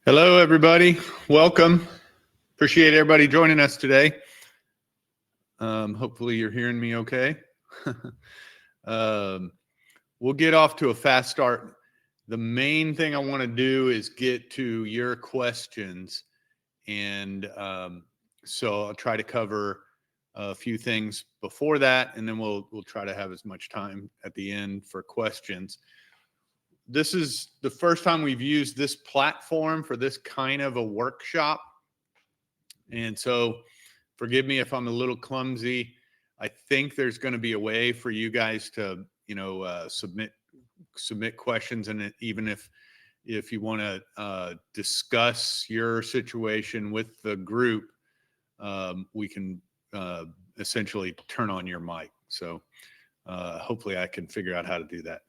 Hello, everybody. Welcome. Appreciate everybody joining us today. Hopefully you're hearing me okay. We'll get off to a fast start. The main thing I want to do is get to your questions. And so I'll try to cover a few things before that, and then we'll try to have as much time at the end for questions. This is the first time we've used this platform for this kind of a workshop. And so forgive me if I'm a little clumsy. I think there's going to be a way for you guys to, submit questions. And even if you want to discuss your situation with the group, we can essentially turn on your mic. So hopefully I can figure out how to do that.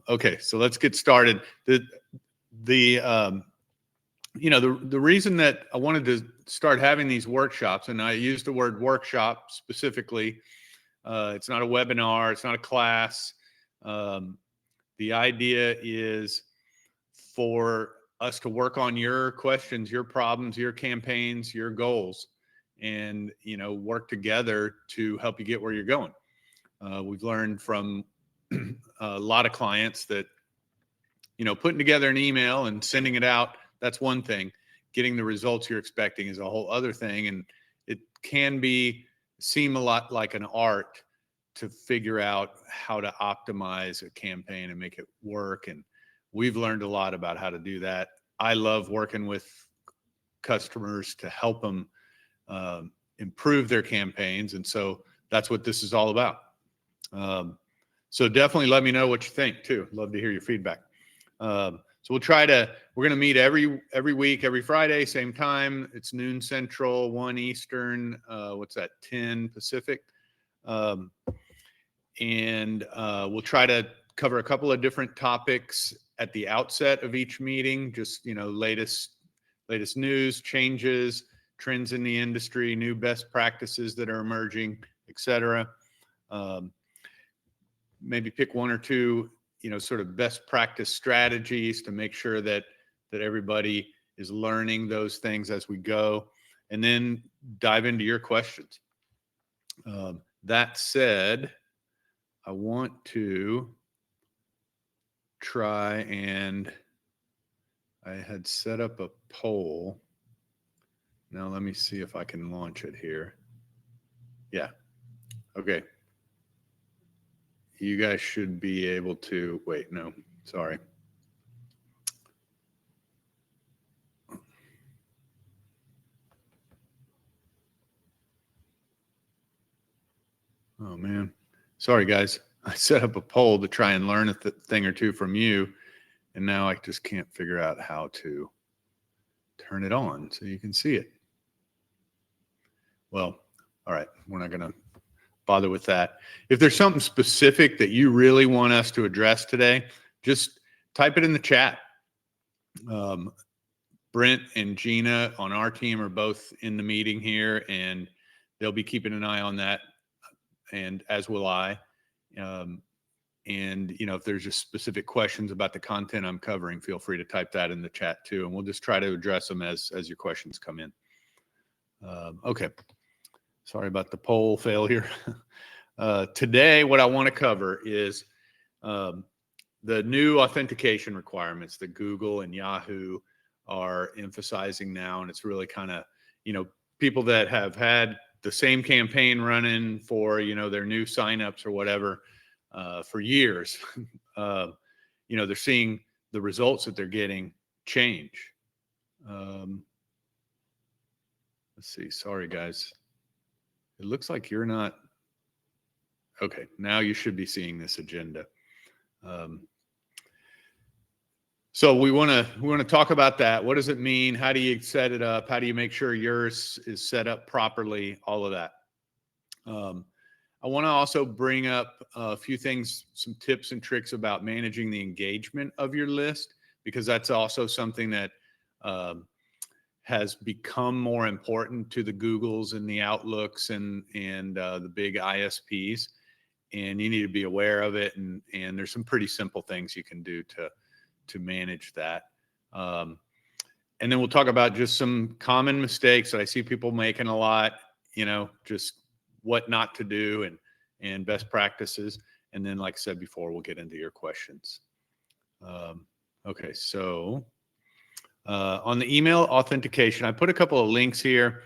Okay, so let's get started. The reason that I wanted to start having these workshops, and I use the word workshop specifically, it's not a webinar, it's not a class. The idea is for us to work on your questions, your problems, your campaigns, your goals, and work together to help you get where you're going. We've learned from a lot of clients that putting together an email and sending it out, that's one thing. Getting the results you're expecting is a whole other thing, and it can seem a lot like an art to figure out how to optimize a campaign and make it work. And we've learned a lot about how to do that. I love working with customers to help them improve their campaigns, and so that's what this is all about. So definitely let me know what you think too. Love to hear your feedback. So we're going to meet every week, every Friday, same time. It's noon Central, 1 Eastern, 10 Pacific. And we'll try to cover a couple of different topics at the outset of each meeting, just, latest news, changes, trends in the industry, new best practices that are emerging, etc. Maybe pick one or two, sort of best practice strategies to make sure that everybody is learning those things as we go, and then dive into your questions. That said, I want to try, and I had set up a poll. Now let me see if I can launch it here. Yeah. Okay. You guys should be able to, wait, no, sorry. Oh man, sorry guys. I set up a poll to try and learn a thing or two from you, and now I just can't figure out how to turn it on so you can see it. Well, all right, we're not going to bother with that. If there's something specific that you really want us to address today, just type it in the chat. Brent and Gina on our team are both in the meeting here, and they'll be keeping an eye on that, and as will I. And if there's just specific questions about the content I'm covering, feel free to type that in the chat too, and we'll just try to address them as your questions come in. Okay. Sorry about the poll failure. Today, what I want to cover is the new authentication requirements that Google and Yahoo are emphasizing now. And it's really kind of, people that have had the same campaign running for, their new signups or whatever for years, they're seeing the results that they're getting change. Let's see. Sorry, guys. It looks like you're not. Okay, now you should be seeing this agenda. So we want to talk about that. What does it mean? How do you set it up? How do you make sure yours is set up properly? All of that. I want to also bring up a few things, some tips and tricks about managing the engagement of your list, because that's also something that has become more important to the Googles and the Outlooks and the big ISPs, and you need to be aware of it. And there's some pretty simple things you can do to manage that. And then we'll talk about just some common mistakes that I see people making a lot, just what not to do and best practices. And then, like I said before, we'll get into your questions. Okay, so on the email authentication, I put a couple of links here.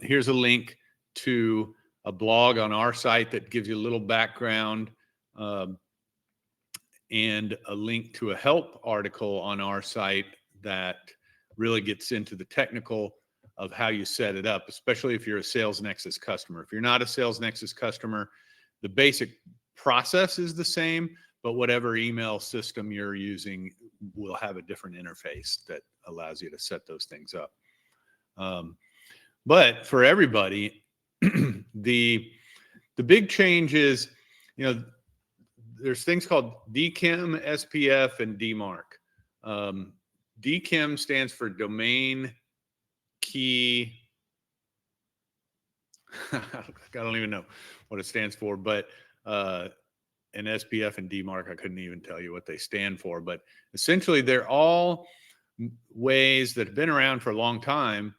Here's a link to a blog on our site that gives you a little background, and a link to a help article on our site that really gets into the technical of how you set it up, especially if you're a Sales Nexus customer. If you're not a Sales Nexus customer, the basic process is the same, but whatever email system you're using will have a different interface that allows you to set those things up. But for everybody, the big change is, there's things called DKIM, SPF, and DMARC. DKIM stands for Domain Key. I don't even know what it stands for, but and SPF and DMARC, I couldn't even tell you what they stand for. But essentially, they're all ways that have been around for a long time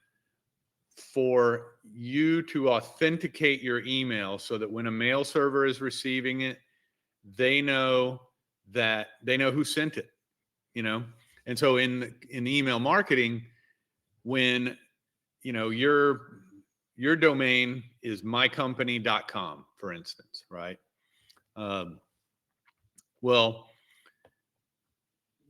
for you to authenticate your email so that when a mail server is receiving it, they know who sent it, And so in email marketing, when, your domain is mycompany.com, for instance, right? Well,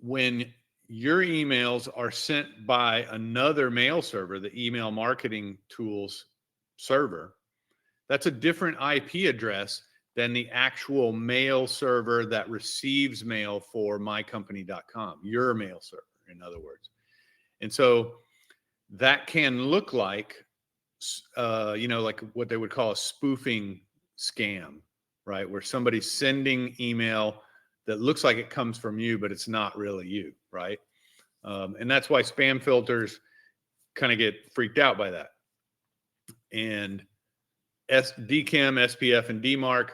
when your emails are sent by another mail server, the email marketing tools server, that's a different IP address than the actual mail server that receives mail for mycompany.com, your mail server, in other words. And so that can look like, like what they would call a spoofing scam, right? Where somebody's sending email that looks like it comes from you, but it's not really you, right? And that's why spam filters kind of get freaked out by that. And DKIM, SPF, and DMARC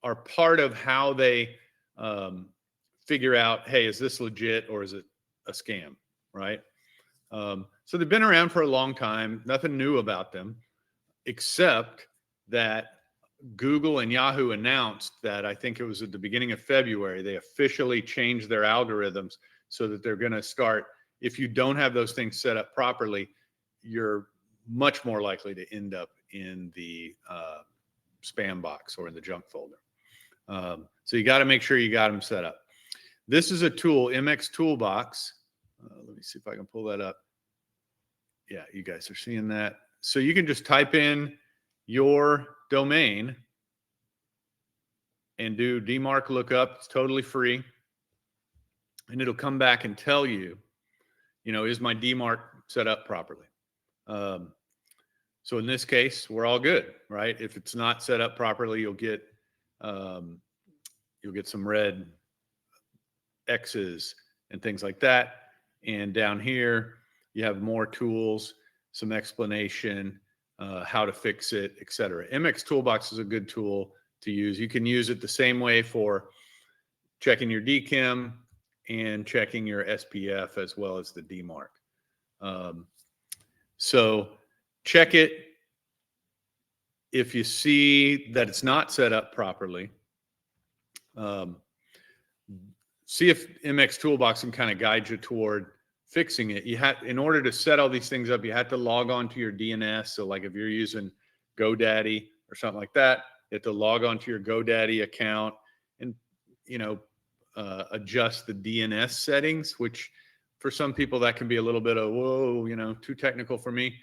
are part of how they figure out, hey, is this legit or is it a scam, right? So they've been around for a long time. Nothing new about them, except that Google and Yahoo announced that, I think it was at the beginning of February, they officially changed their algorithms so that they're going to start, if you don't have those things set up properly, you're much more likely to end up in the spam box or in the junk folder. So you got to make sure you got them set up. This is a tool, MX Toolbox. Let me see if I can pull that up. Yeah, you guys are seeing that. So you can just type in your domain and do DMARC lookup. It's totally free. And it'll come back and tell you, is my DMARC set up properly? So in this case, we're all good, right? If it's not set up properly, you'll get some red X's and things like that. And down here, you have more tools, some explanation, how to fix it, etc. MX Toolbox is a good tool to use. You can use it the same way for checking your DKIM and checking your SPF as well as the DMARC. So check it. If you see that it's not set up properly, see if MX Toolbox can kind of guide you toward fixing it. In order to set all these things up, you have to log on to your DNS. So like if you're using GoDaddy or something like that, you have to log on to your GoDaddy account and, adjust the DNS settings, which for some people that can be a little bit of, whoa, too technical for me.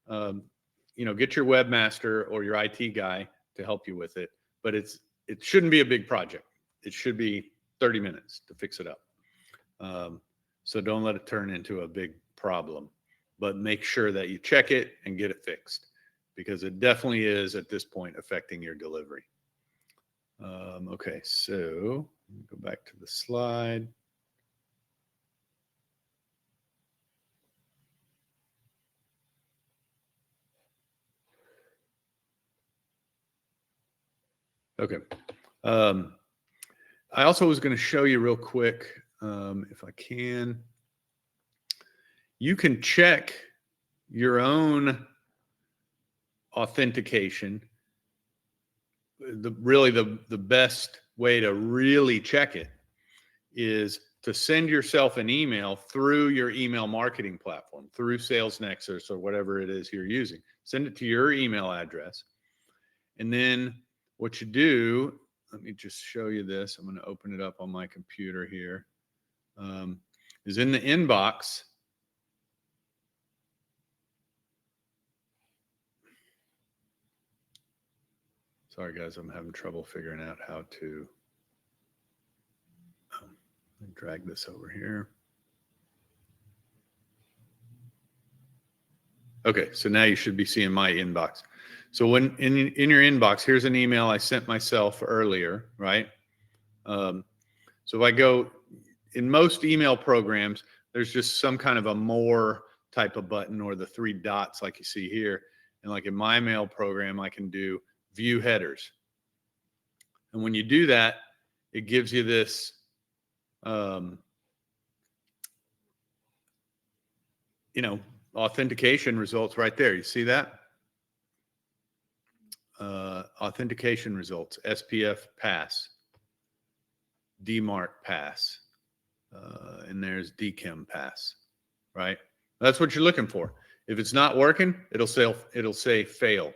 Get your webmaster or your IT guy to help you with it. But it shouldn't be a big project. It should be 30 minutes to fix it up. So don't let it turn into a big problem, but make sure that you check it and get it fixed, because it definitely is at this point affecting your delivery. Okay, so go back to the slide. Okay. I also was going to show you real quick. if I can, you can check your own authentication. The best way to really check it is to send yourself an email through your email marketing platform, through Sales Nexus or whatever it is you're using. Send it to your email address. And then what you do, let me just show you this. I'm going to open it up on my computer here. Is in the inbox. Sorry, guys, I'm having trouble figuring out how to drag this over here. Okay, so now you should be seeing my inbox. So when in your inbox, here's an email I sent myself earlier, right? So if I go, in most email programs, there's just some kind of a more type of button or the 3 dots like you see here. And like in my mail program, I can do view headers. And when you do that, it gives you this, authentication results right there. You see that? Authentication results, SPF pass, DMARC pass, and there's DKIM pass, right? That's what you're looking for. If it's not working, it'll say fail.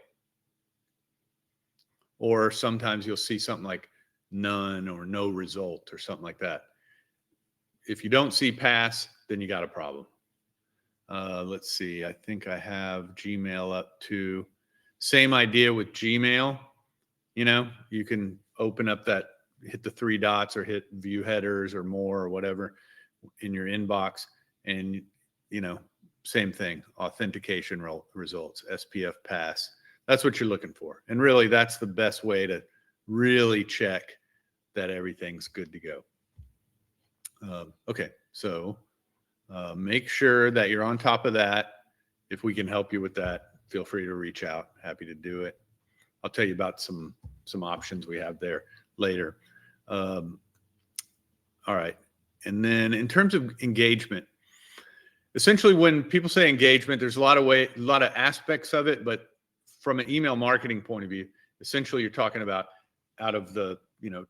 Or sometimes you'll see something like none or no result or something like that. If you don't see pass, then you got a problem. Let's see. I think I have Gmail up to. Same idea with Gmail. You can open up that, hit the 3 dots or hit view headers or more or whatever in your inbox. And, same thing, authentication results, SPF pass. That's what you're looking for. And really, that's the best way to really check that everything's good to go. Okay, so make sure that you're on top of that. If we can help you with that, feel free to reach out. Happy to do it. I'll tell you about some options we have there later. All right. And then in terms of engagement, essentially when people say engagement, there's a lot of aspects of it, but from an email marketing point of view, essentially you're talking about out of the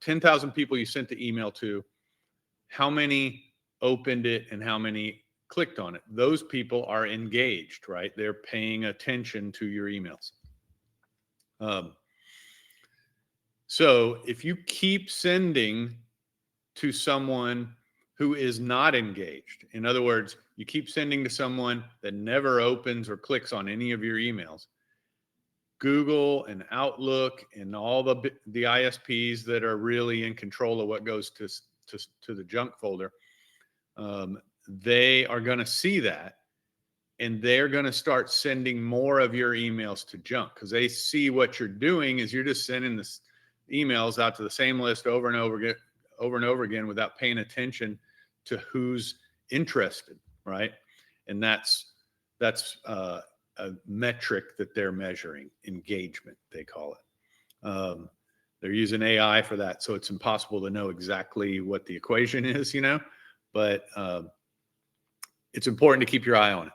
10,000 people you sent the email to, how many opened it and how many clicked on it. Those people are engaged, right? They're paying attention to your emails. So if you keep sending to someone who is not engaged, in other words, you keep sending to someone that never opens or clicks on any of your emails, Google and Outlook and all the ISPs that are really in control of what goes to the junk folder, they are going to see that, and they're going to start sending more of your emails to junk because they see what you're doing is you're just sending the emails out to the same list over and over again without paying attention to who's interested, right? And that's a metric that they're measuring, engagement, they call it. They're using AI for that, so it's impossible to know exactly what the equation is, but it's important to keep your eye on it.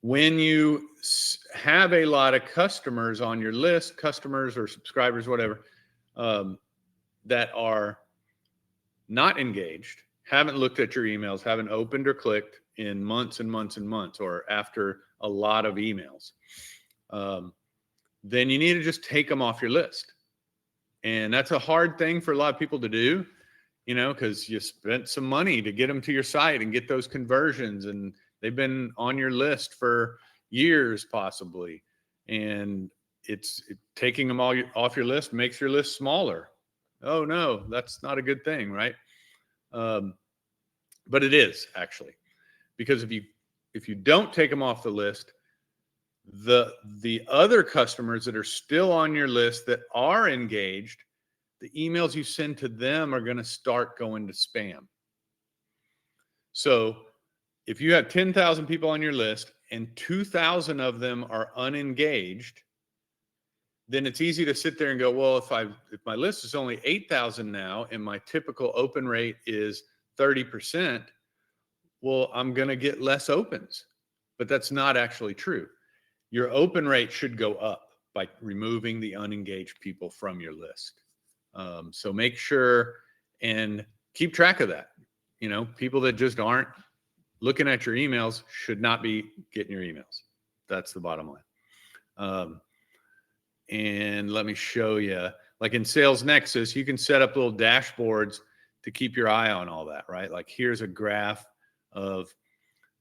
When you have a lot of customers on your list, customers or subscribers, whatever, that are not engaged, haven't looked at your emails, haven't opened or clicked in months and months and months, or after a lot of emails, then you need to just take them off your list. And that's a hard thing for a lot of people to do, because you spent some money to get them to your site and get those conversions, and they've been on your list for years possibly. And it's taking them all off your list makes your list smaller. Oh no, that's not a good thing, right? But it is actually, because if you don't take them off the list, the other customers that are still on your list that are engaged, the emails you send to them are going to start going to spam. So if you have 10,000 people on your list and 2,000 of them are unengaged, then it's easy to sit there and go, well, if my list is only 8,000 now and my typical open rate is 30%, well, I'm going to get less opens. But that's not actually true. Your open rate should go up by removing the unengaged people from your list. So make sure and keep track of that. People that just aren't looking at your emails should not be getting your emails. That's the bottom line. And let me show you, like in Sales Nexus, you can set up little dashboards to keep your eye on all that, right? Like here's a graph of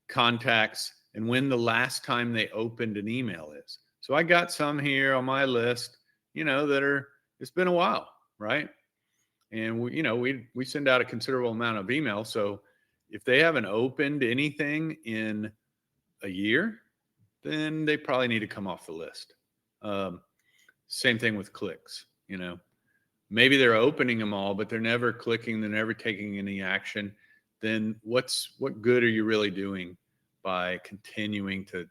contacts and when the last time they opened an email is. So I got some here on my list, it's been a while, right? And we send out a considerable amount of emails. So if they haven't opened anything in a year, then they probably need to come off the list. Same thing with clicks, maybe they're opening them all, but they're never clicking, they're never taking any action. Then what good are you really doing by continuing to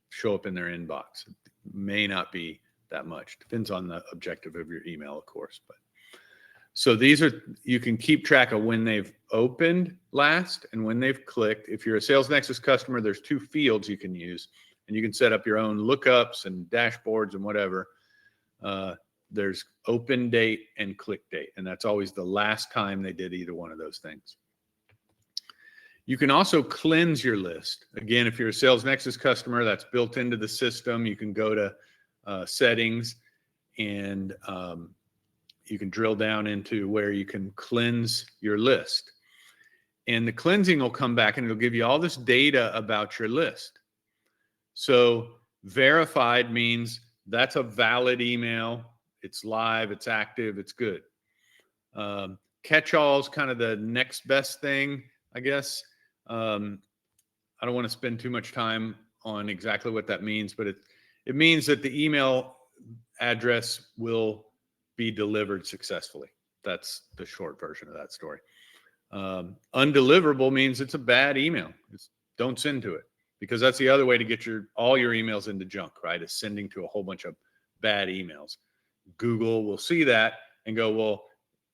show up in their inbox? It may not be that much. Depends on the objective of your email, of course. But so you can keep track of when they've opened last and when they've clicked. If you're a Sales Nexus customer, there's 2 fields you can use, and you can set up your own lookups and dashboards and whatever. There's open date and click date, and that's always the last time they did either one of those things. You can also cleanse your list. Again, if you're a Sales Nexus customer, that's built into the system. You can go to settings and you can drill down into where you can cleanse your list. And the cleansing will come back and it'll give you all this data about your list. So verified means that's a valid email. It's live, it's active, it's good. Catch-all is kind of the next best thing, I guess. I don't want to spend too much time on exactly what that means, but it means that the email address will be delivered successfully. That's the short version of that story. Undeliverable means it's a bad email. Don't send to it, because that's the other way to get all your emails into junk, right? Is sending to a whole bunch of bad emails. Google will see that and go, well,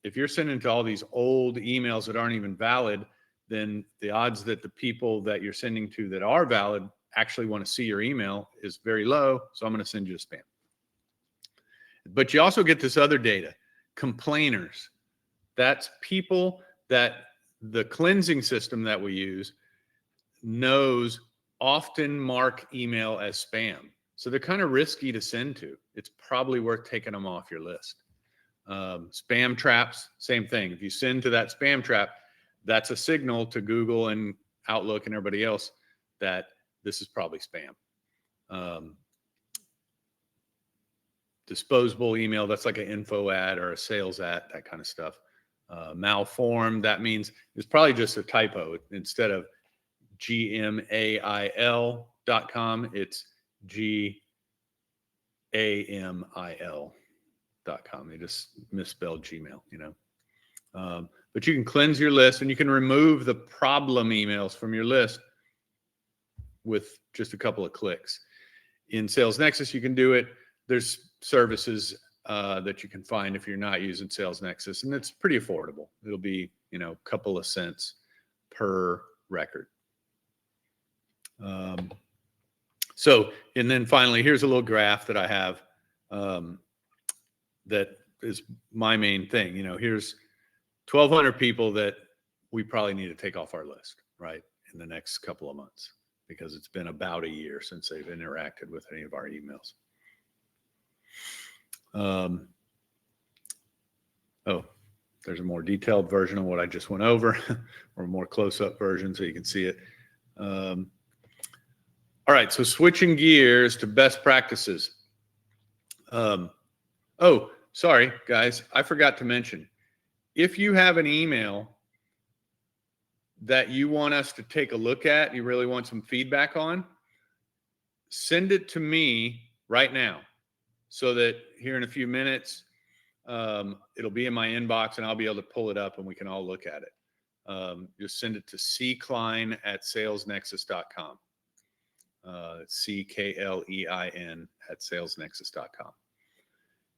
if you're sending to all these old emails that aren't even valid, then the odds that the people that you're sending to that are valid actually want to see your email is very low. So I'm going to send you a spam. But you also get this other data, complainers. That's people that the cleansing system that we use knows often mark email as spam. So they're kind of risky to send to. It's probably worth taking them off your list. Spam traps, same thing. If you send to that spam trap, that's a signal to Google and Outlook and everybody else that this is probably spam. Disposable email, that's like an info ad or a sales ad, that kind of stuff. Malformed, that means it's probably just a typo. Instead of gmail.com, it's gamil.com. They just misspelled Gmail, but you can cleanse your list and you can remove the problem emails from your list with just a couple of clicks. In Sales Nexus, you can do it. There's services that you can find if you're not using Sales Nexus, and it's pretty affordable. It'll be, a couple of cents per record. So, and then finally, here's a little graph that I have that is my main thing. Here's 1,200 people that we probably need to take off our list, right, in the next couple of months, because it's been about a year since they've interacted with any of our emails. There's a more detailed version of what I just went over, or a more close-up version so you can see it. All right, so switching gears to best practices. Sorry, guys, I forgot to mention. If you have an email that you want us to take a look at, you really want some feedback on, send it to me right now, so that here in a few minutes, it'll be in my inbox and I'll be able to pull it up and we can all look at it. Just send it to cklein@salesnexus.com. CKLEIN at salesnexus.com.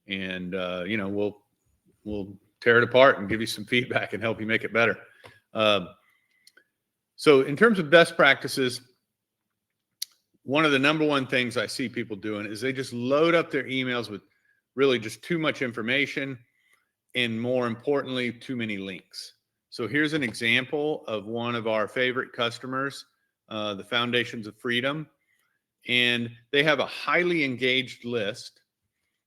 And, we'll tear it apart and give you some feedback and help you make it better. So in terms of best practices, one of the number one things I see people doing is they just load up their emails with really just too much information, and more importantly, too many links. So here's an example of one of our favorite customers, the Foundations of Freedom, and they have a highly engaged list,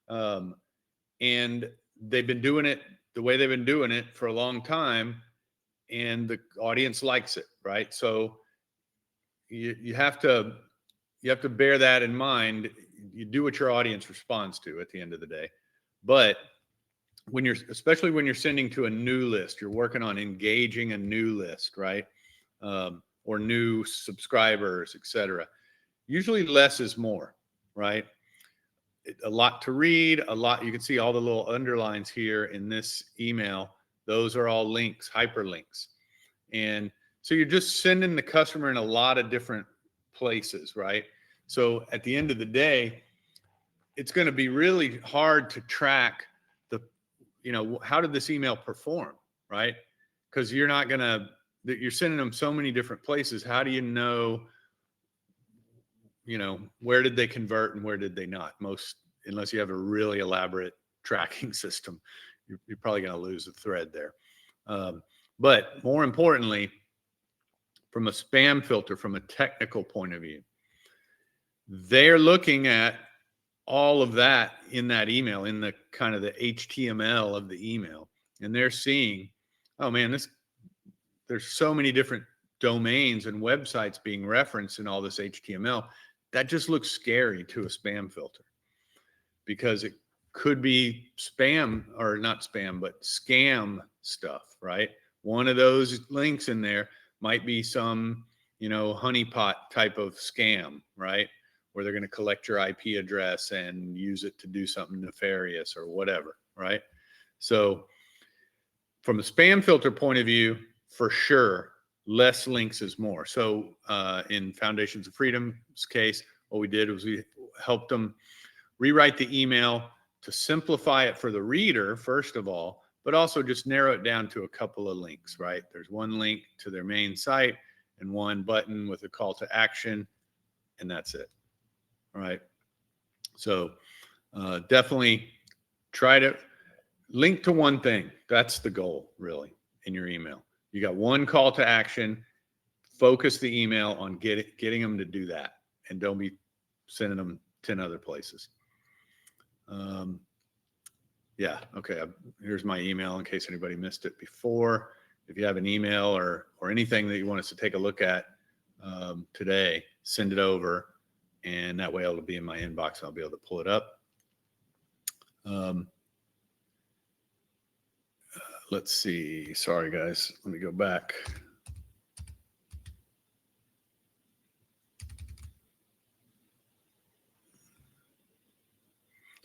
and they've been doing it the way they've been doing it for a long time, and the audience likes it, right? So you have to bear that in mind. You do what your audience responds to at the end of the day. But especially when you're sending to a new list, you're working on engaging a new list, right? Or new subscribers, etc. Usually less is more, right? A lot to read, you can see all the little underlines here in this email. Those are all links, hyperlinks. And so you're just sending the customer in a lot of different places, right? So at the end of the day, it's going to be really hard to track how did this email perform, right? Because you're sending them so many different places. How do you know, where did they convert and where did they not? Unless you have a really elaborate tracking system, you're probably going to lose the thread there. But more importantly, from a spam filter, from a technical point of view, they're looking at all of that in that email, in the kind of the HTML of the email, and they're seeing, oh man, there's so many different domains and websites being referenced in all this HTML. That just looks scary to a spam filter, because it could be spam, or not spam, but scam stuff, right? One of those links in there might be some, honeypot type of scam, right? Where they're going to collect your IP address and use it to do something nefarious or whatever, right? So from a spam filter point of view, for sure, less links is more. So in Foundations of Freedom's case, what we did was we helped them rewrite the email to simplify it for the reader, first of all, but also just narrow it down to a couple of links, right? There's one link to their main site and one button with a call to action, and that's it. All right. So definitely try to link to one thing. That's the goal, really, in your email. You got one call to action. Focus the email on getting them to do that, and don't be sending them 10 other places. Yeah. Okay. Here's my email in case anybody missed it before. If you have an email or anything that you want us to take a look at today, send it over. And that way it'll be in my inbox and I'll be able to pull it up. Let's see. Sorry, guys. Let me go back.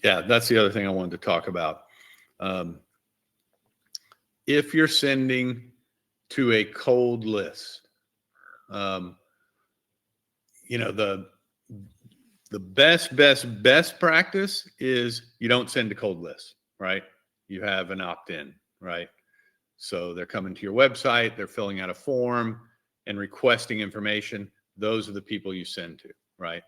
Yeah, that's the other thing I wanted to talk about. If you're sending to a cold list, the best practice is you don't send to cold lists, right? You have an opt-in, right? So they're coming to your website, they're filling out a form and requesting information. Those are the people you send to, right?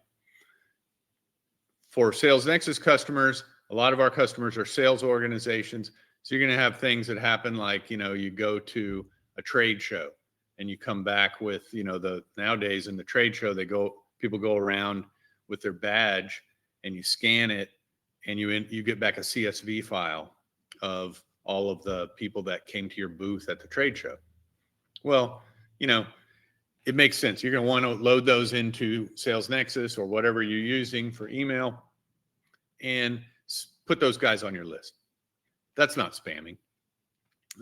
For Sales Nexus customers, a lot of our customers are sales organizations. So you're going to have things that happen like, you go to a trade show and you come back with, nowadays in the trade show, people go around with their badge and you scan it and you get back a CSV file of all of the people that came to your booth at the trade show. Well, it makes sense. You're going to want to load those into Sales Nexus or whatever you're using for email and put those guys on your list. That's not spamming.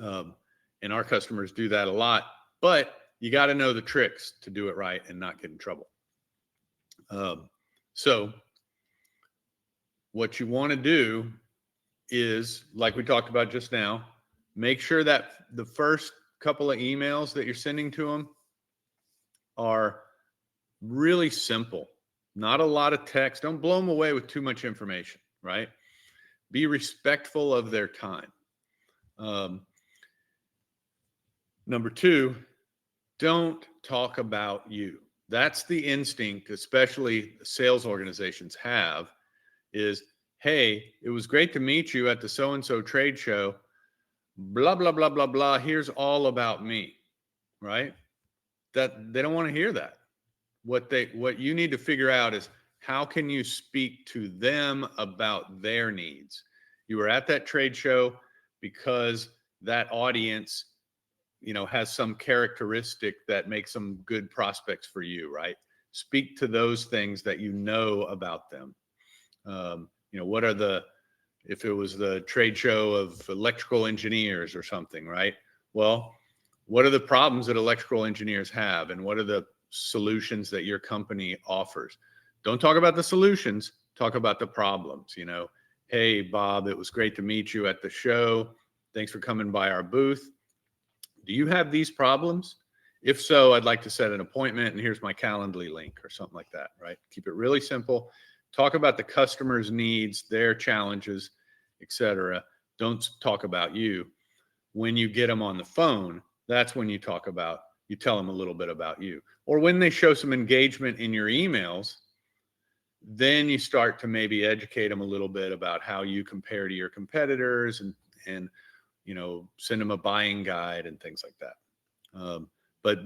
And our customers do that a lot, but you got to know the tricks to do it right and not get in trouble. So what you want to do is, like we talked about just now, make sure that the first couple of emails that you're sending to them are really simple. Not a lot of text. Don't blow them away with too much information, right? Be respectful of their time. Number two, don't talk about you. That's the instinct, especially sales organizations have, is, hey, it was great to meet you at the so-and-so trade show. Blah, blah, blah, blah, blah. Here's all about me, right? That they don't want to hear that. What you need to figure out is, how can you speak to them about their needs? You were at that trade show because that audience, has some characteristic that makes them good prospects for you, right? Speak to those things that you know about them. What are if it was the trade show of electrical engineers or something, right? Well, what are the problems that electrical engineers have, and what are the solutions that your company offers? Don't talk about the solutions, talk about the problems. Hey, Bob, it was great to meet you at the show. Thanks for coming by our booth. Do you have these problems? If so, I'd like to set an appointment, and here's my Calendly link or something like that, right? Keep it really simple. Talk about the customer's needs, their challenges, etc. Don't talk about you. When you get them on the phone, that's when you tell them a little bit about you. Or when they show some engagement in your emails, then you start to maybe educate them a little bit about how you compare to your competitors, and send them a buying guide and things like that. But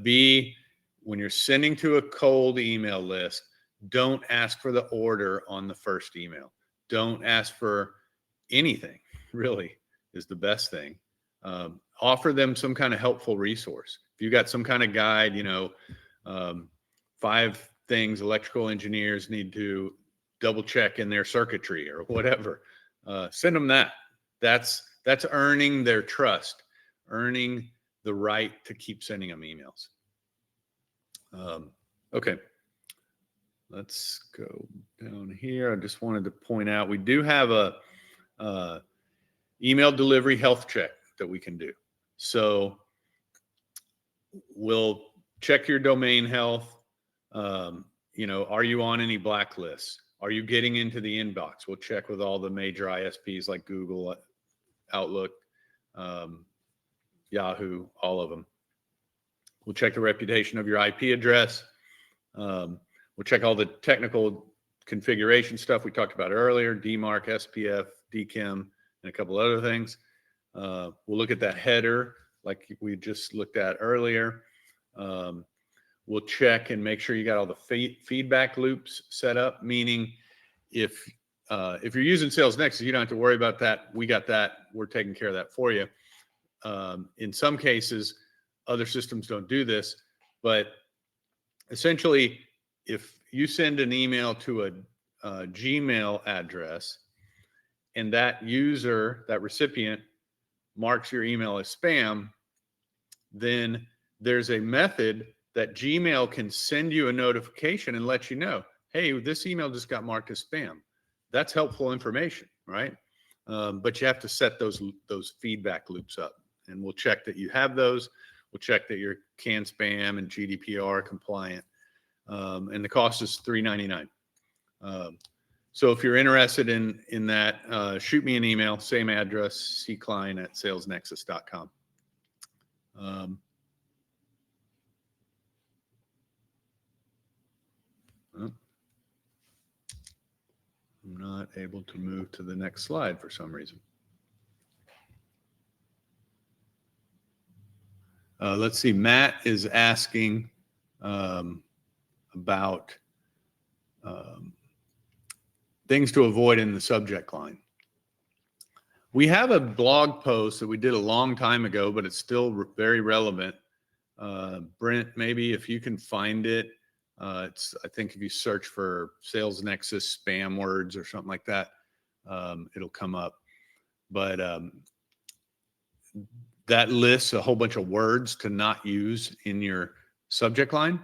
when you're sending to a cold email list, don't ask for the order on the first email. Don't ask for anything, really, is the best thing. Offer them some kind of helpful resource. If you got some kind of guide, 5 things electrical engineers need to double check in their circuitry or whatever, send them that. That's earning their trust, earning the right to keep sending them emails. Okay, let's go down here. I just wanted to point out, we do have a email delivery health check that we can do. So we'll check your domain health. Are you on any blacklists? Are you getting into the inbox? We'll check with all the major ISPs like Google, Outlook, Yahoo, all of them. We'll check the reputation of your IP address. We'll check all the technical configuration stuff we talked about earlier, DMARC, SPF, DKIM, and a couple other things. We'll look at that header like we just looked at earlier. We'll check and make sure you got all the feedback loops set up, meaning if you're using Sales Nexus, you don't have to worry about that. We got that. We're taking care of that for you. In some cases, other systems don't do this, but essentially, if you send an email to a Gmail address and that recipient marks your email as spam, then there's a method that Gmail can send you a notification and let you know, hey, this email just got marked as spam. That's helpful information, right? But you have to set those feedback loops up, and we'll check that you have those. We'll check that you're CAN spam and GDPR compliant, and the cost is $3.99. So if you're interested in that, shoot me an email, same address, cklein@salesnexus.com. I'm not able to move to the next slide for some reason. Let's see. Matt is asking about things to avoid in the subject line. We have a blog post that we did a long time ago, but it's still very relevant. Brent, maybe if you can find it, I think if you search for Sales Nexus spam words or something like that, it'll come up. But that lists a whole bunch of words to not use in your subject line.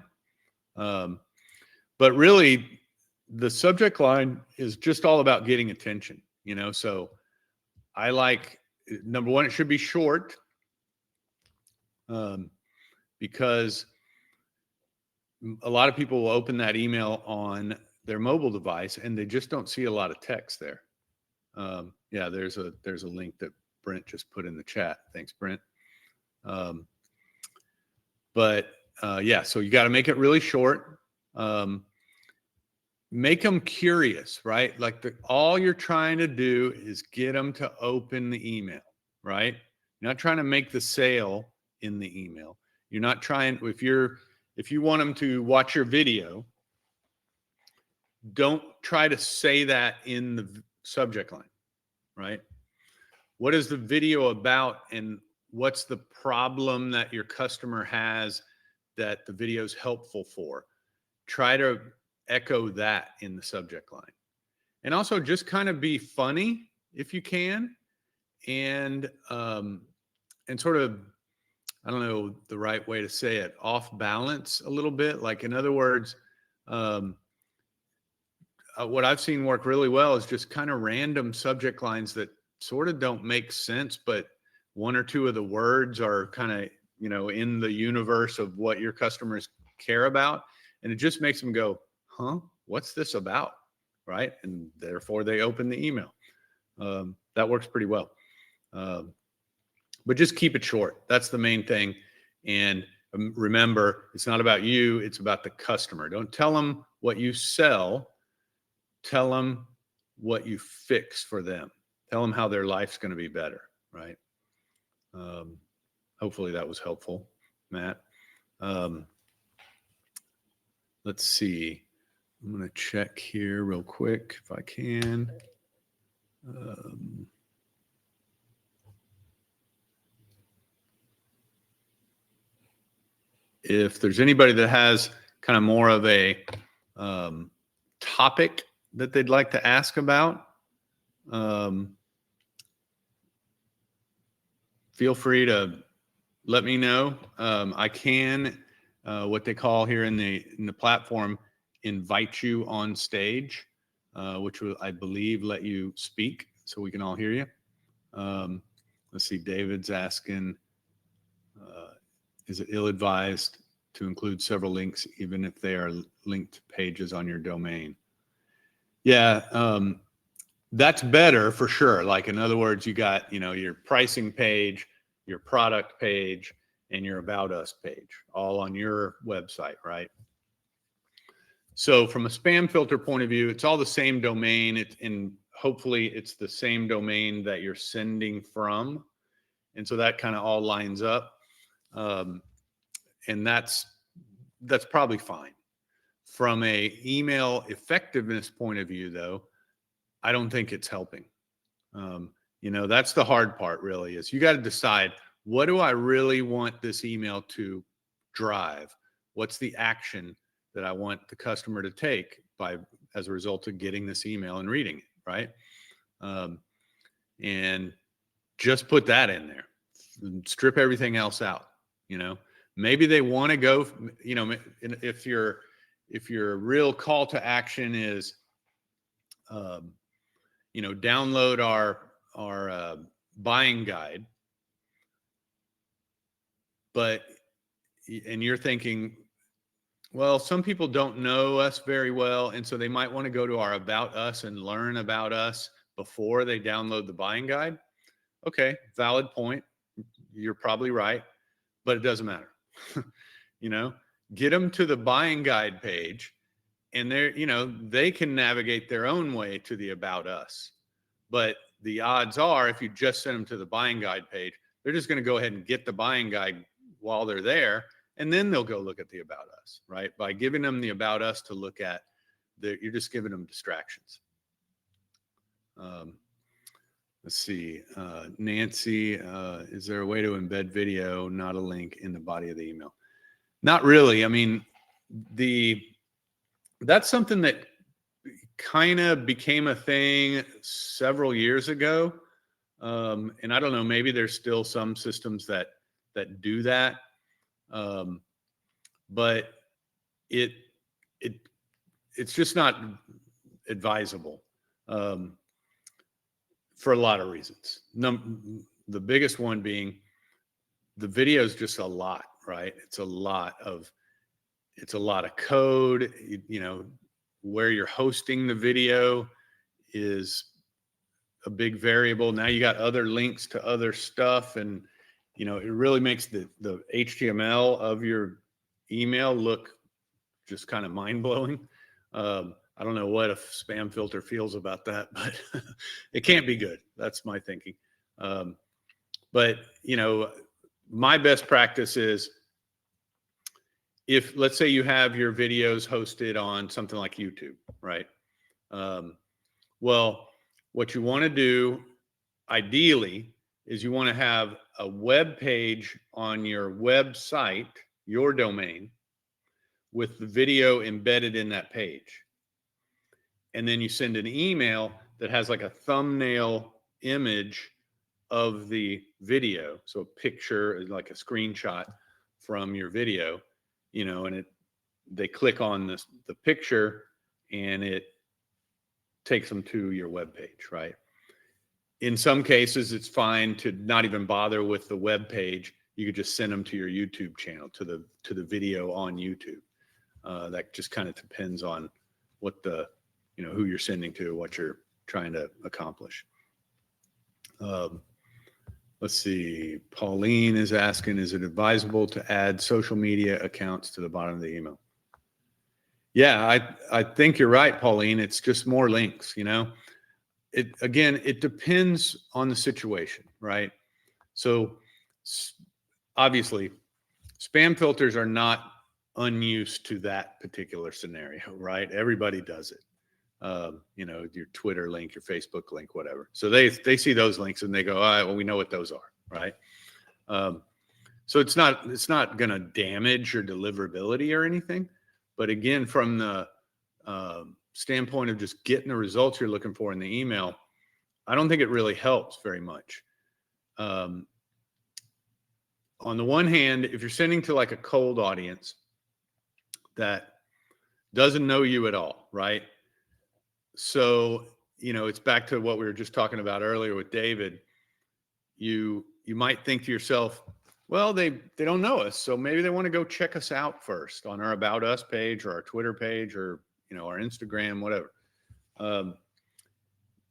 But really, the subject line is just all about getting attention, so I like, number one, it should be short, because a lot of people will open that email on their mobile device and they just don't see a lot of text there. Yeah, there's a link that Brent just put in the chat. Thanks, Brent. Yeah, so you got to make it really short. Make them curious, right? Like all you're trying to do is get them to open the email, right? You're not trying to make the sale in the email. You're not trying, if you want them to watch your video, don't try to say that in the subject line, right? What is the video about, and what's the problem that your customer has that the video is helpful for? Try to echo that in the subject line. And also just kind of be funny if you can, and sort of, I don't know the right way to say it, off balance a little bit. Like, in other words, what I've seen work really well is just kind of random subject lines that sort of don't make sense, but one or two of the words are kind of, in the universe of what your customers care about. And it just makes them go, huh, what's this about? Right. And therefore they open the email. That works pretty well. But just keep it short. That's the main thing. And remember, it's not about you. It's about the customer. Don't tell them what you sell. Tell them what you fix for them. Tell them how their life's going to be better, right? Hopefully that was helpful, Matt. Let's see. I'm going to check here real quick if I can. If there's anybody that has kind of more of a topic that they'd like to ask about, feel free to let me know. I can, what they call here in the platform, invite you on stage, which will, I believe, let you speak so we can all hear you. Let's see, David's asking, is it ill-advised to include several links even if they are linked pages on your domain? Yeah, that's better for sure. Like, in other words, you got, your pricing page, your product page, and your About Us page, all on your website, right? So from a spam filter point of view, it's all the same domain. And hopefully it's the same domain that you're sending from. And so that kind of all lines up. And that's probably fine. From a email effectiveness point of view, though, I don't think it's helping. That's the hard part, really, is you got to decide, what do I really want this email to drive? What's the action that I want the customer to take as a result of getting this email and reading it, right? And just put that in there. Strip everything else out. Maybe they want to go, if your real call to action is, download our buying guide, and you're thinking, well, some people don't know us very well, and so they might want to go to our About Us and learn about us before they download the buying guide. Okay, valid point. You're probably right, but it doesn't matter. Get them to the buying guide page, and they can navigate their own way to the About Us. But the odds are, if you just send them to the buying guide page, they're just going to go ahead and get the buying guide while they're there, and then they'll go look at the About Us, right? By giving them the About Us to look at, you're just giving them distractions. Let's see. Nancy, is there a way to embed video, not a link, in the body of the email? Not really. I mean, that's something that kind of became a thing several years ago. And I don't know, maybe there's still some systems that do that. But it's just not advisable for a lot of reasons. The biggest one being, the video is just a lot, right? It's a lot of code. where you're hosting the video is a big variable. Now you got other links to other stuff, and it really makes the HTML of your email look just kind of mind-blowing. I don't know what a spam filter feels about that, but it can't be good. That's my thinking. But my best practice is, if let's say you have your videos hosted on something like YouTube, right? Well, what you want to do ideally is you want to have a web page on your website, your domain, with the video embedded in that page. And then you send an email that has like a thumbnail image of the video. So a picture is like a screenshot from your video, and they click on the picture and it takes them to your web page, right? In some cases, it's fine to not even bother with the web page. You could just send them to your YouTube channel, to the video on YouTube. That just kind of depends on what who you're sending to, what you're trying to accomplish. Let's see. Pauline is asking, is it advisable to add social media accounts to the bottom of the email? Yeah, I think you're right, Pauline. It's just more links, It depends on the situation, right? So obviously, spam filters are not unused to that particular scenario, right? Everybody does it. Your Twitter link, your Facebook link, whatever. So they see those links and they go, all right, well, we know what those are, right? So it's not going to damage your deliverability or anything. But again, from the standpoint of just getting the results you're looking for in the email, I don't think it really helps very much. On the one hand, if you're sending to like a cold audience that doesn't know you at all, right? So, it's back to what we were just talking about earlier with David. You might think to yourself, well, they don't know us, so maybe they want to go check us out first on our About Us page or our Twitter page or, our Instagram, whatever.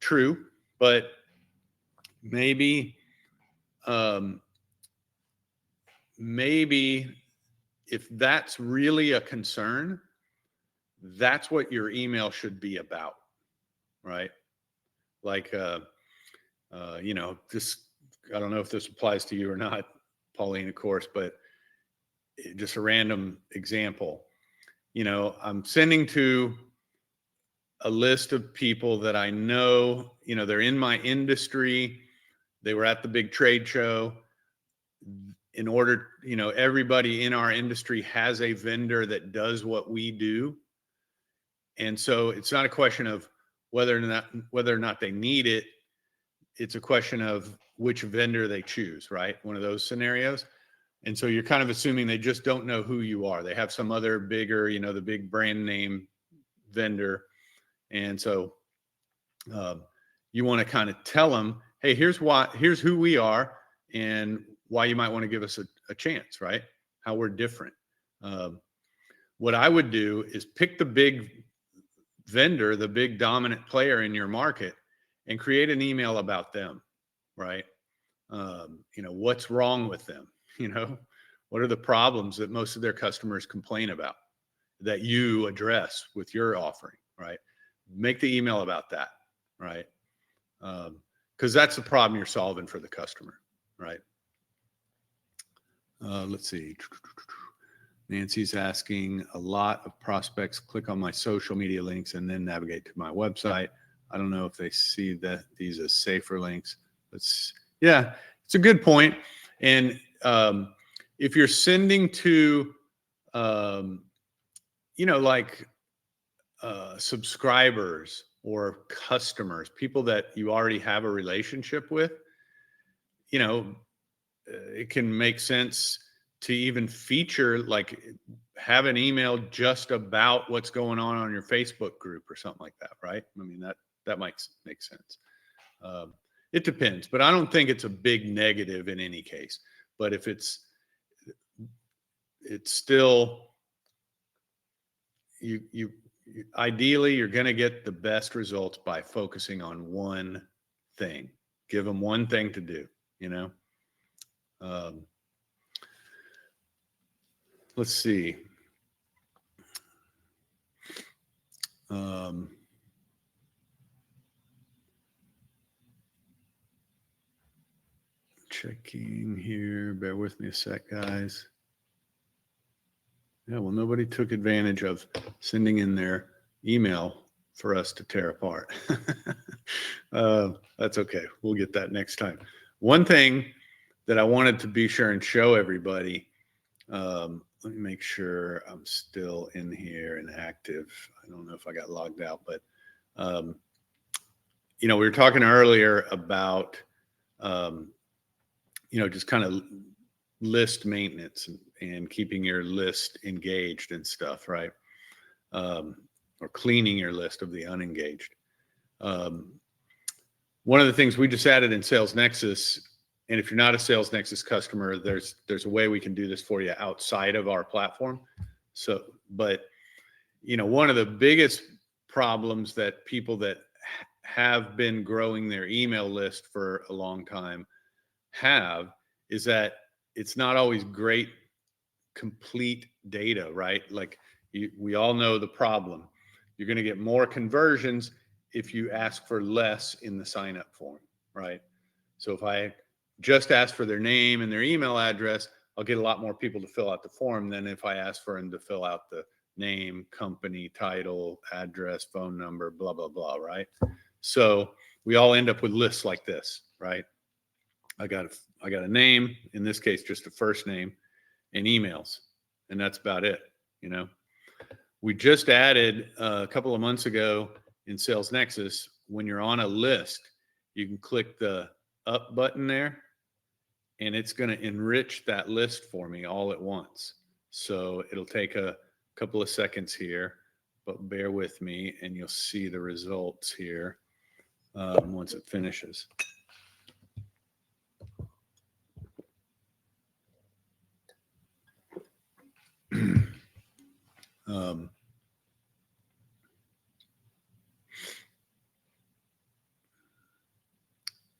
True, but maybe if that's really a concern, that's what your email should be about, right? Like, just, I don't know if this applies to you or not, Pauline, of course, but just a random example. I'm sending to a list of people that I know, they're in my industry. They were at the big trade show. In order, everybody in our industry has a vendor that does what we do. And so it's not a question of whether or not they need it. It's a question of which vendor they choose, right? One of those scenarios. And so you're kind of assuming they just don't know who you are. They have some other bigger, the big brand name vendor. And so you want to kind of tell them, hey, here's who we are and why you might want to give us a chance, right? How we're different. What I would do is pick the big vendor, the big dominant player in your market, and create an email about them, right? What's wrong with them? What are the problems that most of their customers complain about that you address with your offering, right? Make the email about that, right? Because that's the problem you're solving for the customer, right? Let's see. Nancy's asking, a lot of prospects click on my social media links and then navigate to my website. I don't know if they see that these as safer links. Yeah, it's a good point. And if you're sending to, subscribers or customers, people that you already have a relationship with, it can make sense to even feature, like, have an email just about what's going on your Facebook group or something like that, right? I mean, that might make sense. It depends, but I don't think it's a big negative in any case. But if it's still, you ideally you're going to get the best results by focusing on one thing. Give them one thing to do, you know. Let's see. Checking here. Bear with me a sec, guys. Yeah, well, nobody took advantage of sending in their email for us to tear apart. That's okay. We'll get that next time. One thing that I wanted to be sure and show everybody, let me make sure I'm still in here and active. I don't know if I got logged out, but, you know, we were talking earlier about, you know, just kind of list maintenance and keeping your list engaged and stuff, right? Or cleaning your list of the unengaged. One of the things we just added in Sales Nexus, and if you're not a Sales Nexus customer, there's a way we can do this for you outside of our platform. So, but you know, one of the biggest problems that people that have been growing their email list for a long time have is that it's not always great, complete data, right? Like we all know the problem. You're going to get more conversions if you ask for less in the sign up form, right? So if I just ask for their name and their email address, I'll get a lot more people to fill out the form than if I ask for them to fill out the name, company, title, address, phone number, blah, blah, blah, right? So we all end up with lists like this, right? I got a name, in this case, just a first name, and emails, and that's about it, you know. We just added a couple of months ago in Sales Nexus, when you're on a list, you can click the up button there, and it's going to enrich that list for me all at once. So it'll take a couple of seconds here, but bear with me, and you'll see the results here once it finishes.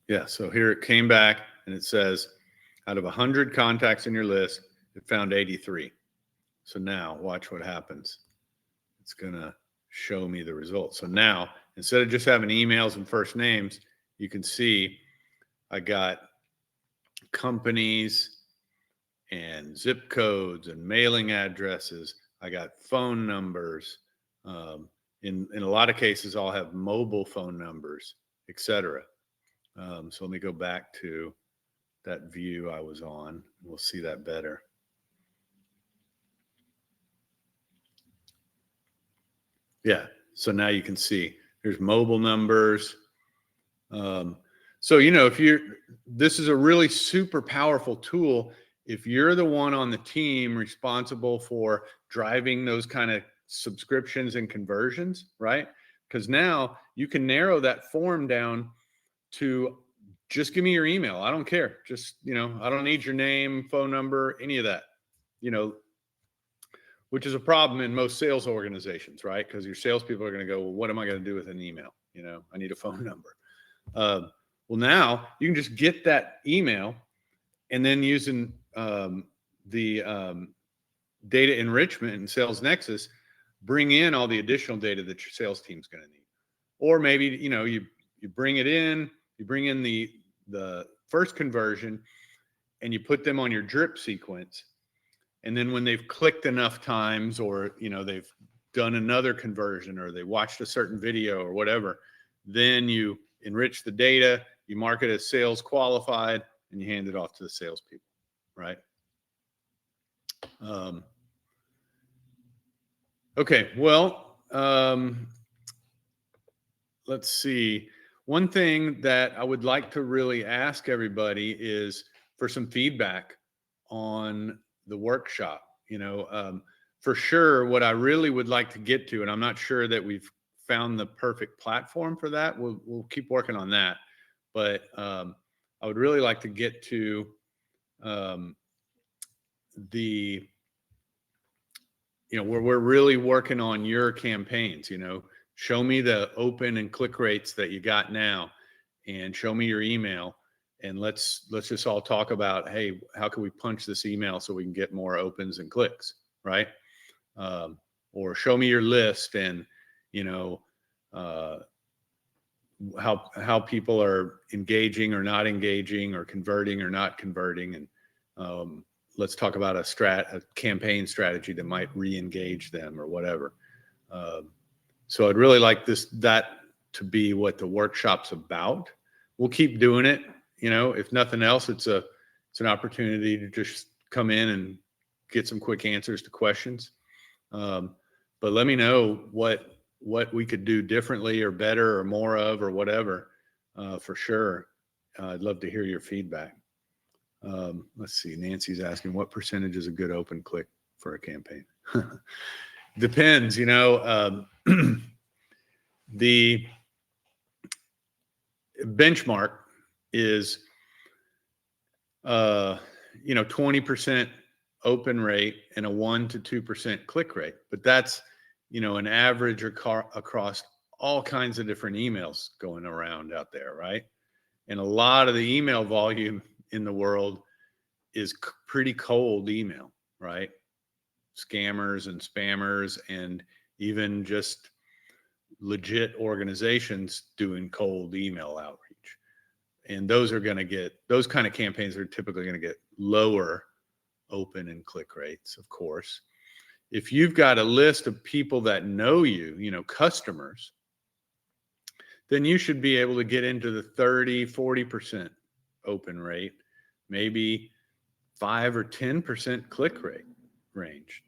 Yeah, so here it came back and it says out of 100 contacts in your list, it found 83. So now watch what happens. It's going to show me the results. So now instead of just having emails and first names, you can see I got companies and zip codes and mailing addresses. I got phone numbers. In a lot of cases, I'll have mobile phone numbers, etc. So let me go back to that view I was on. We'll see that better. Yeah, so now you can see there's mobile numbers. So, you know, this is a really super powerful tool. If you're the one on the team responsible for driving those kind of subscriptions and conversions, right? Because now you can narrow that form down to just give me your email. I don't care. Just, you know, I don't need your name, phone number, any of that, you know, which is a problem in most sales organizations, right? Because your salespeople are going to go, well, what am I going to do with an email? You know, I need a phone number. Well, now you can just get that email and then using the data enrichment in Sales Nexus, bring in all the additional data that your sales team's going to need. Or maybe, you know, you bring it in, you bring in the first conversion and you put them on your drip sequence. And then when they've clicked enough times, or, you know, they've done another conversion, or they watched a certain video or whatever, then you enrich the data, you mark it as sales qualified, and you hand it off to the salespeople, right? Okay, well, let's see. One thing that I would like to really ask everybody is for some feedback on the workshop. You know, for sure, what I really would like to get to, and I'm not sure that we've found the perfect platform for that. We'll keep working on that. But I would really like to get to the where we're really working on your campaigns. Show me the open and click rates that you got now, and show me your email, and let's just all talk about, hey, how can we punch this email so we can get more opens and clicks, right? Or show me your list, and how people are engaging or not engaging, or converting or not converting, and let's talk about a campaign strategy that might re-engage them or whatever. So I'd really like that to be what the workshop's about. We'll keep doing it. If nothing else, it's an opportunity to just come in and get some quick answers to questions. But let me know what we could do differently or better or more of or whatever, for sure. I'd love to hear your feedback. Let's see. Nancy's asking, what percentage is a good open click for a campaign? Depends, the benchmark is, 20% open rate and a 1% to 2% click rate. But that's, an average across all kinds of different emails going around out there, right? And a lot of the email volume in the world is pretty cold email, right? Scammers and spammers, and even just legit organizations doing cold email outreach. And those kind of campaigns are typically going to get lower open and click rates, of course. If you've got a list of people that know you, customers, then you should be able to get into the 30, 40% open rate, maybe 5 or 10% click rate range.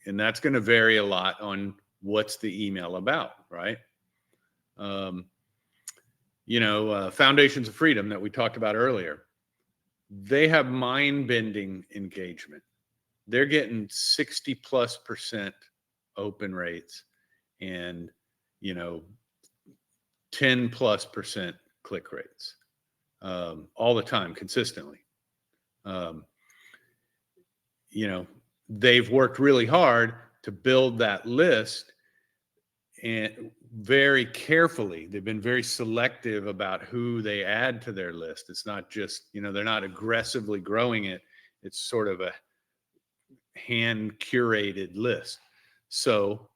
And that's going to vary a lot on what's the email about, right? Foundations of Freedom that we talked about earlier, they have mind-bending engagement. They're getting 60+% open rates and, 10+% click rates, all the time, consistently. They've worked really hard to build that list, and very carefully. They've been very selective about who they add to their list. It's not just, they're not aggressively growing it. It's sort of a hand curated list. So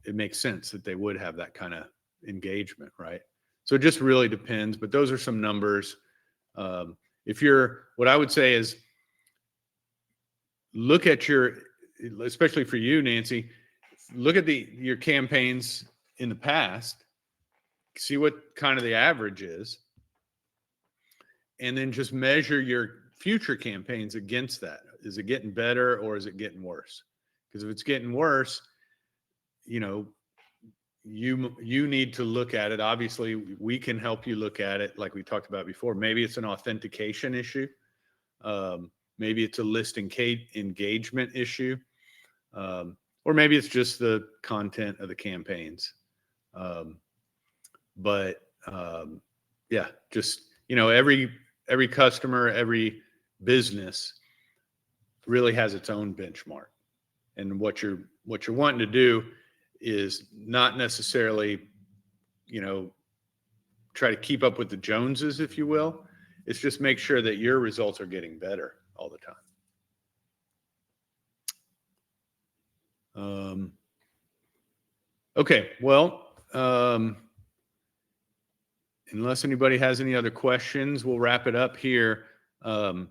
it makes sense that they would have that kind of engagement, right? So it just really depends, but those are some numbers. What I would say is, look at especially for you, Nancy, look at your campaigns in the past, see what kind of the average is, and then just measure your future campaigns against that. Is it getting better or is it getting worse? Because if it's getting worse, you need to look at it. Obviously, we can help you look at it, like we talked about before. Maybe it's an authentication issue. Maybe it's a list engagement issue. Or maybe it's just the content of the campaigns. Yeah, just, every customer, every business really has its own benchmark. And what you're wanting to do is not necessarily, try to keep up with the Joneses, if you will. It's just make sure that your results are getting better all the time. Okay, well, unless anybody has any other questions, we'll wrap it up here. I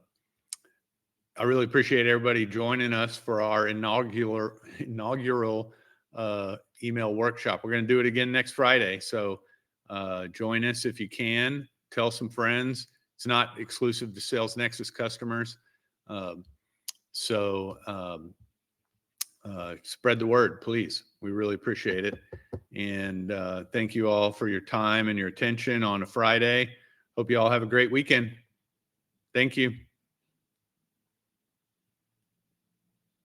really appreciate everybody joining us for our inaugural email workshop. We're going to do it again next Friday. So join us if you can. Tell some friends. It's not exclusive to Sales Nexus customers. Spread the word, please. We really appreciate it. And thank you all for your time and your attention on a Friday. Hope you all have a great weekend. Thank you.